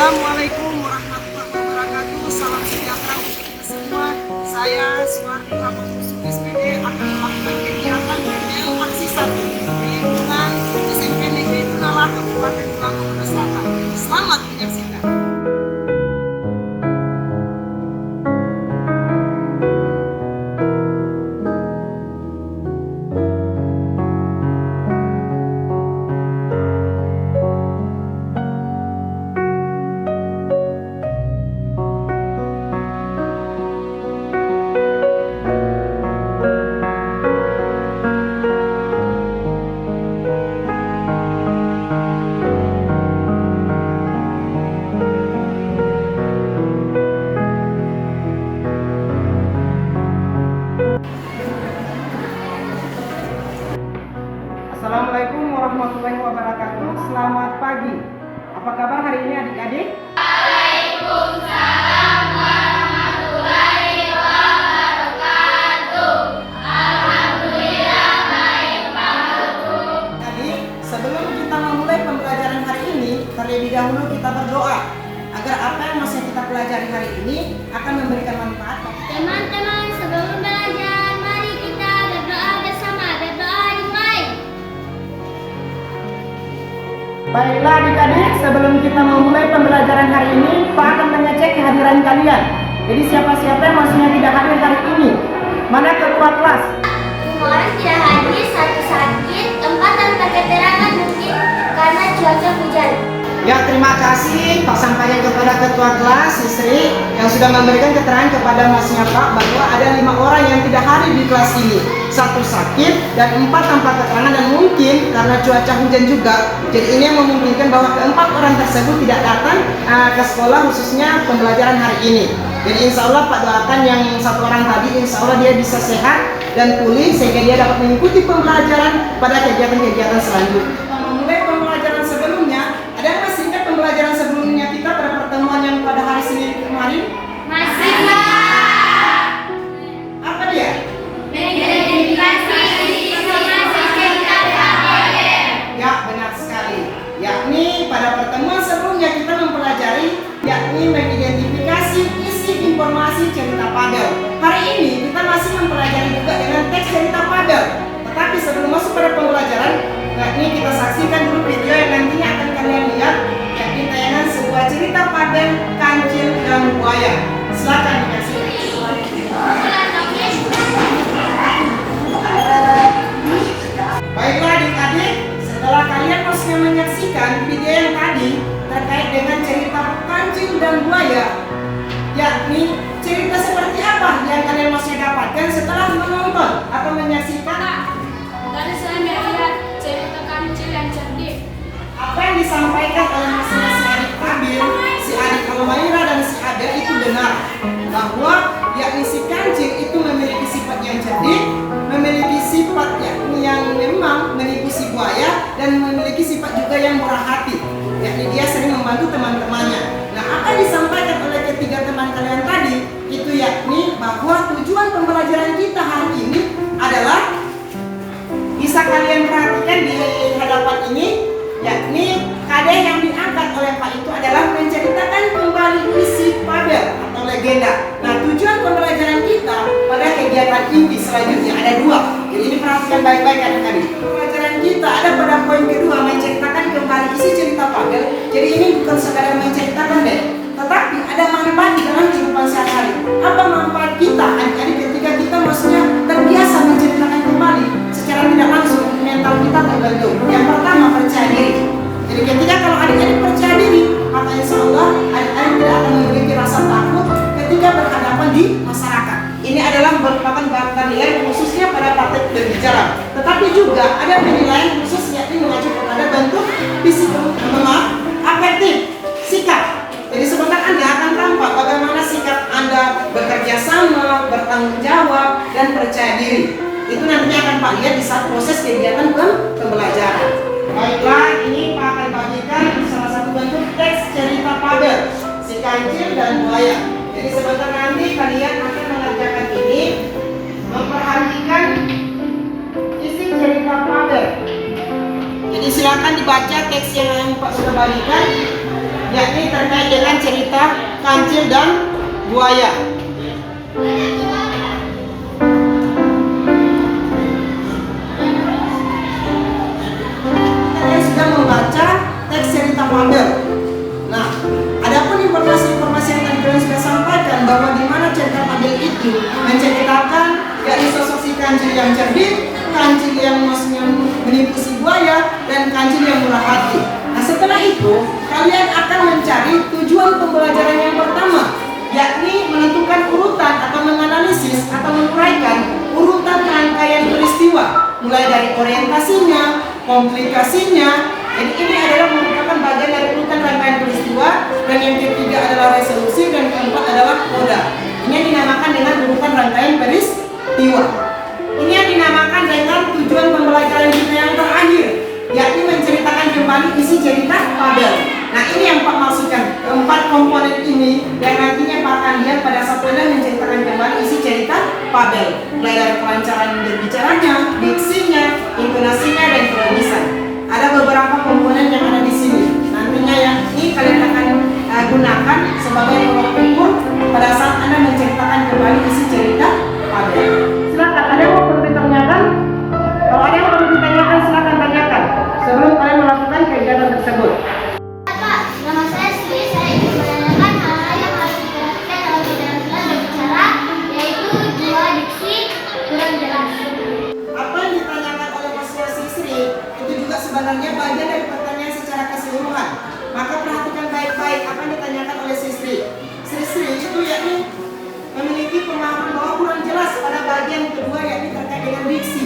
Assalamualaikum warahmatullahi wabarakatuh. Salam sejahtera untuk kita semua. Saya Suwardi Ramadhan SPD akan melakukan kegiatan BML Aksi 1 di lingkungan SMP Negeri Tunala Kabupaten Tulungagung Selatan. Selamat menyaksikan. Assalamualaikum warahmatullahi wabarakatuh. Selamat pagi. Apa kabar hari ini adik-adik? Waalaikumsalam warahmatullahi wabarakatuh. Alhamdulillah baik Pak Guru. Adik, sebelum kita memulai pembelajaran hari ini, terlebih dahulu kita berdoa agar apa yang masih kita pelajari hari ini akan memberikan manfaat. Teman-teman, sebelum belajar, mari kita berdoa bersama. Berdoa dimulai. Baiklah adik-adik, sebelum kita memulai pembelajaran hari ini, Pak akan mengecek kehadiran kalian. Jadi siapa-siapa yang maksudnya tidak hadir hari ini? Mana ketua kelas? 5 orang tidak hadir, 1 sakit, 4 tanpa keterangan mungkin karena cuaca hujan. Ya, terima kasih Pak sampaikan kepada ketua kelas, Sri, yang sudah memberikan keterangan kepada masnya Pak bahwa ada 5 orang yang tidak hadir di kelas ini. 1 sakit dan 4 tanpa keterangan, dan mungkin karena cuaca hujan juga. Jadi ini yang memungkinkan bahwa keempat orang tersebut tidak datang ke sekolah khususnya pembelajaran hari ini. Jadi insya Allah Pak doakan yang 1 orang tadi, insya Allah dia bisa sehat dan pulih sehingga dia dapat mengikuti pembelajaran pada kegiatan-kegiatan selanjutnya. Memulai pembelajaran sebelumnya, ada yang masih ingat pembelajaran sebelumnya kita pada pertemuan yang pada hari Senin kemarin? Masih Pak. Apa dia? Mengidentifikasi informasi cerita KBM. Ya, benar sekali. Yakni pada pertemuan sebelumnya kita mempelajari yakni mengidentifikasi isi informasi cerita Padel. Hari ini kita masih mempelajari juga dengan teks cerita Padel. Tetapi sebelum masuk pada pembelajaran, yakni kita saksikan dulu video yang nantinya akan kalian lihat, yakni tayangan sebuah cerita Padel, Kancil dan Buaya. Silakan dikasih. Baiklah adik-adik, setelah kalian maksudnya menyaksikan video yang tadi terkait dengan cerita Kancil dan Buaya, yakni cerita seperti apa yang kalian masih dapatkan setelah menonton atau menyaksikan? Tadi saya melihat cerita kancil yang cerdik. Apa yang disampaikan oleh masing-masing adik Kabil, si adik Almaira dan si Adel itu benar, bahwa yakni si Kancil itu memiliki sifat yang cerdik, memiliki sifat yakni yang memang menipu si Buaya, dan memiliki sifat juga yang murah hati, yakni dia sering membantu teman-temannya. Nah, apa yang disampaikan oleh ketiga teman kalian tadi itu yakni bahwa tujuan pembelajaran kita hari ini adalah, bisa kalian perhatikan di hadapan ini, yakni kadeh yang diangkat oleh Pak itu adalah menceritakan kembali isi Padel atau legenda. Nah, tujuan pembelajaran kita pada kegiatan inti selanjutnya ada 2. Jadi ini perhatikan baik-baik adik-adik. Pembelajaran kita ada pada poin kedua, menceritakan kembali isi cerita Padel. Jadi ini bukan sekadar menceritakan deh, tetapi ada manfaat di dalam kehidupan sehari-hari. Apa manfaat kita adik-adik ketika kita maksudnya terbiasa menceritakan kembali secara tidak langsung, mental kita terbentuk. Yang pertama, percaya diri. Jadi ketika kalau adik-adik percaya diri, maka insya Allah adik-adik tidak akan memiliki rasa takut ketika berhadapan di masyarakat. Ini adalah merupakan penilaian khususnya pada praktek berbicara. Tetapi juga ada penilaian khusus yakni mengacu kepada bentuk fisik, afektif, sikap. Jadi sebentar Anda akan tampak bagaimana sikap Anda bekerja sama, bertanggung jawab, dan percaya diri. Itu nantinya akan Pak lihat di saat proses kegiatan pembelajaran. Baiklah, ini Pak akan bagikan salah satu bentuk teks cerita Padel, si Kancil dan Buaya. Jadi sebentar nanti kalian akan mengerjakan ini, memperhatikan isi cerita Padel. Jadi silakan dibaca teks yang Pak sudah bagikan. yakni terkait dengan cerita kancil dan buaya. Kalian sudah membaca teks cerita Fabel. Nah, adapun informasi-informasi yang tadi kalian sudah sampaikan bahwa di mana cerita Fabel itu menceritakan yakni sosok si kancil yang cerdik, kancil yang maksudnya menipu si buaya, dan kancil yang murah hati. Nah, setelah itu kalian akan mencari tujuan pembelajaran yang pertama, yakni menentukan urutan atau menganalisis atau menguraikan urutan rangkaian peristiwa, mulai dari orientasinya, komplikasinya. Jadi ini adalah merupakan bagian dari urutan rangkaian peristiwa, dan yang ketiga adalah resolusi, dan keempat adalah koda. Ini yang dinamakan dengan urutan rangkaian peristiwa. Ini yang dinamakan dengan tujuan pembelajaran kita yang terakhir, yakni menceritakan kembali isi cerita Fabel. Nah, ini yang Pak maksudkan, keempat komponen ini yang nantinya Pak akan lihat pada saat Anda menceritakan kembali isi cerita Fabel, mulai dari kelancaran berbicaranya, diksinya, intonasinya, dan kelogisan. Ada beberapa komponen yang ada di sini. Nantinya yang ini kalian akan gunakan sebagai tolak ukur pada saat Anda menceritakan kembali isi cerita Fabel. Silakan, ada yang mau perlu ditanyakan? Kalau ada yang perlu ditanyakan, silakan tanyakan sebelum kalian melakukan kegiatan tersebut. Pak, nama saya Sri. Saya ingin menanyakan hal-hal yang harus diperhatikan dalam keterampilan berbicara, yaitu jiwa diksi kurang jelas. Apa yang ditanyakan oleh masing-masing Sri itu juga sebenarnya bagian dari pertanyaan secara keseluruhan. Maka perhatikan baik-baik apa yang ditanyakan oleh Sri. Sri itu yakni memiliki pemahaman bahwa kurang jelas pada bagian kedua, yakni terkait dengan diksi.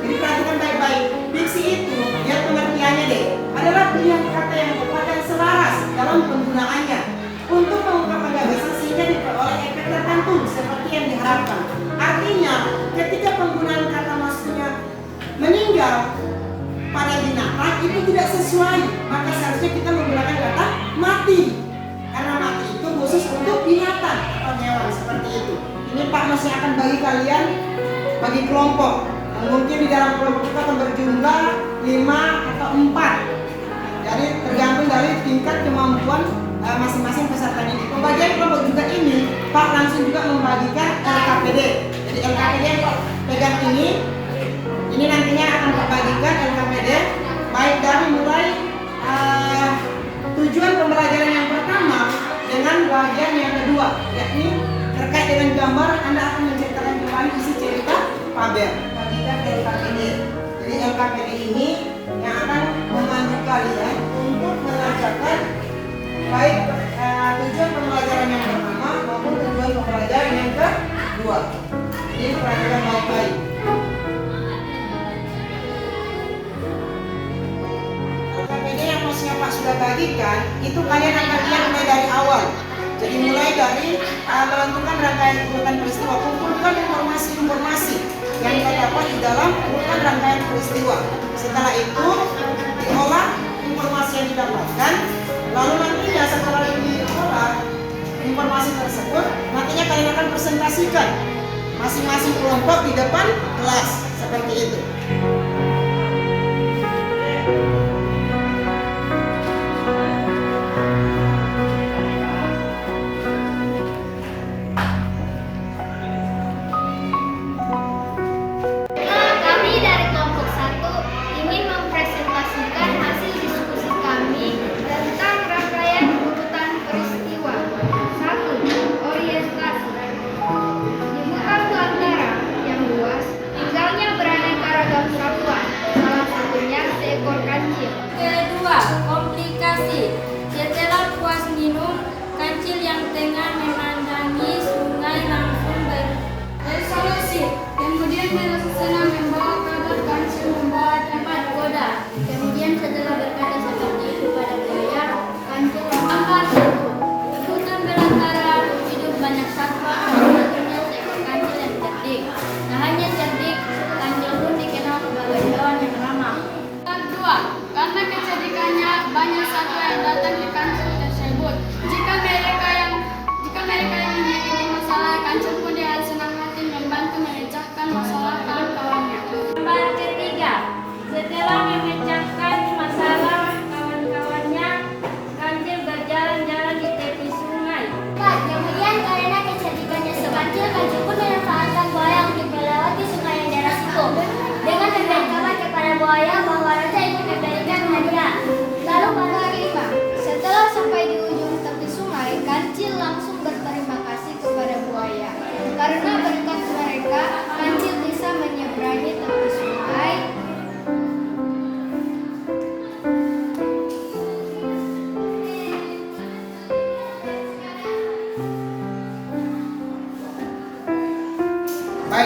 Jadi perhatikan baik-baik. Diksi itu, ya pengertiannya deh, adalah pilihan kata yang tepat dan selaras dalam penggunaannya untuk mengungkapkan gagasan sehingga diperoleh efek tertentu seperti yang diharapkan. Artinya, ketika penggunaan kata maksudnya meninggal pada binatang itu tidak sesuai, maka seharusnya kita menggunakan kata mati. Karena mati itu khusus untuk binatang atau hewan seperti itu. Ini Pak masih akan bagi kalian bagi kelompok. Mungkin di dalam kelompok kita akan berjumlah 5 atau 4. Jadi tergantung dari tingkat kemampuan masing-masing peserta ini. Pembagian kelompok juga ini Pak langsung juga membagikan LKPD. Jadi LKPD yang Pak pegang ini nantinya akan Pak bagikan LKPD baik dari mulai tujuan pembelajaran yang pertama dengan bagian yang kedua, yakni terkait dengan gambar. Anda akan menceritakan kembali isi cerita Fabel. Bagikan LKPD. Jadi LKPD ini yang akan memandu kalian untuk mengerjakan baik tujuan pembelajaran yang pertama maupun tujuan pembelajaran yang kedua. Jadi perhatikan baik-baik. LKPD yang maksudnya Pak sudah bagikan itu kalian akan lihat mulai dari awal. Jadi mulai dari menentukan rangkaian urutan peristiwa, kumpulkan informasi-informasi yang terdapat di dalam urutan rangkaian peristiwa. Setelah itu diolah informasi yang didapatkan, lalu nantinya setelah diolah informasi tersebut, nantinya kalian akan presentasikan masing-masing kelompok di depan kelas seperti itu. Kami dari kelompok 1 ingin mempresentasikan hasil diskusi kami tentang rangkaian urutan peristiwa. 1. Orientasi. Dibuka pelantara yang luas, tinggalnya beraneka ragam suatu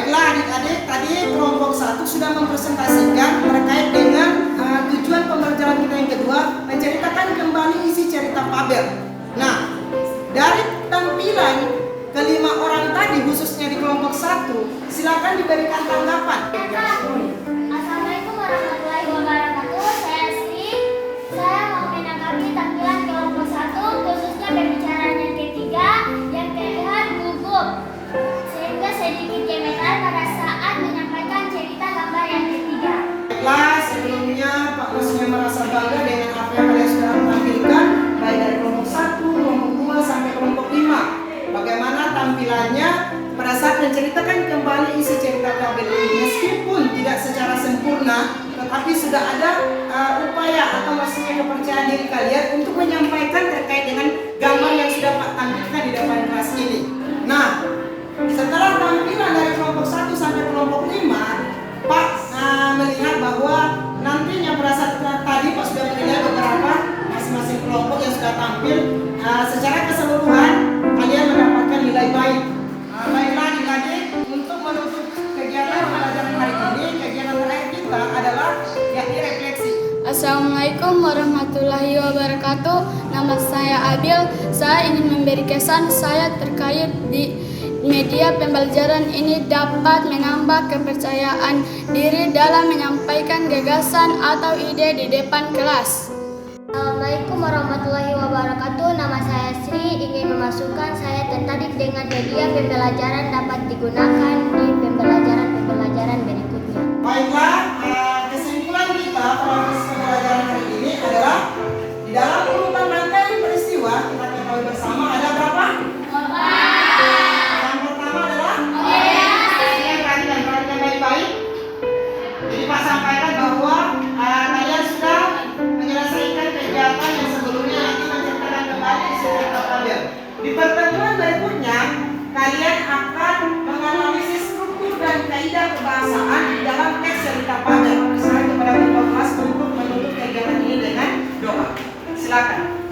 Baiklah adik-adik, tadi kelompok 1 sudah mempresentasikan terkait dengan tujuan pembelajaran kita yang kedua, menceritakan kembali isi cerita Fabel. Nah, dari tampilan kelima orang tadi khususnya di kelompok 1, silakan diberikan tanggapan. Assalamualaikum warahmatullahi wabarakatuh. Saya Sri. Saya mau menanggapi tampilan kelompok 1, khususnya pembicaraan yang ketiga yang terlihat gugup, sehingga sedikit gemetar pada saat menyampaikan cerita gambar yang ketiga. Baiklah, sebelumnya Pak Kusnya merasa bangga dengan apa yang kalian sudah tampilkan, baik dari kelompok 1, kelompok 2 sampai kelompok 5. Bagaimana tampilannya pada saat menceritakan kembali isi cerita Fabel ini, meskipun tidak secara sempurna, tetapi sudah ada upaya atau maksudnya kepercayaan diri kalian untuk menyampaikan terkait dengan gambar yang sudah Pak tampilkan di depan kelas ini. Nah, setelah tampilan dari kelompok 1 sampai kelompok 5, Pak melihat bahwa nantinya pada saat tadi Pak sudah menilai beberapa masing-masing kelompok yang sudah tampil, secara keseluruhan kalian mendapatkan nilai baik. Baiklah adik-adik, untuk menutup kegiatan pembelajaran hari ini, kegiatan terakhir kita adalah yakni refleksi. Assalamualaikum warahmatullahi wabarakatuh. Nama saya Abil. Saya ingin memberi kesan saya terkait di media pembelajaran ini dapat menambah kepercayaan diri dalam menyampaikan gagasan atau ide di depan kelas. Assalamualaikum warahmatullahi wabarakatuh. Nama saya Sri. Ingin memasukkan saya tertarik dengan media pembelajaran dapat digunakan di pembelajaran berikutnya. Baiklah, kesimpulan kita proses pembelajaran hari ini adalah di dalam urutan rangkaian peristiwa kita ketahui bersama ada berapa? Yang pertama adalah yang perhatikan baik-baik. Jadi Pak sampaikan bahwa kalian sudah menyelesaikan kegiatan yang sebelumnya, nanti menceritakan kembali isi cerita Fabel. Di pertemuan berikutnya kalian akan menganalisis struktur dan kaidah kebahasaan di dalam teks cerita Fabel. Saya kepada ketua kelas untuk menutup kegiatan ini dengan doa. Silakan.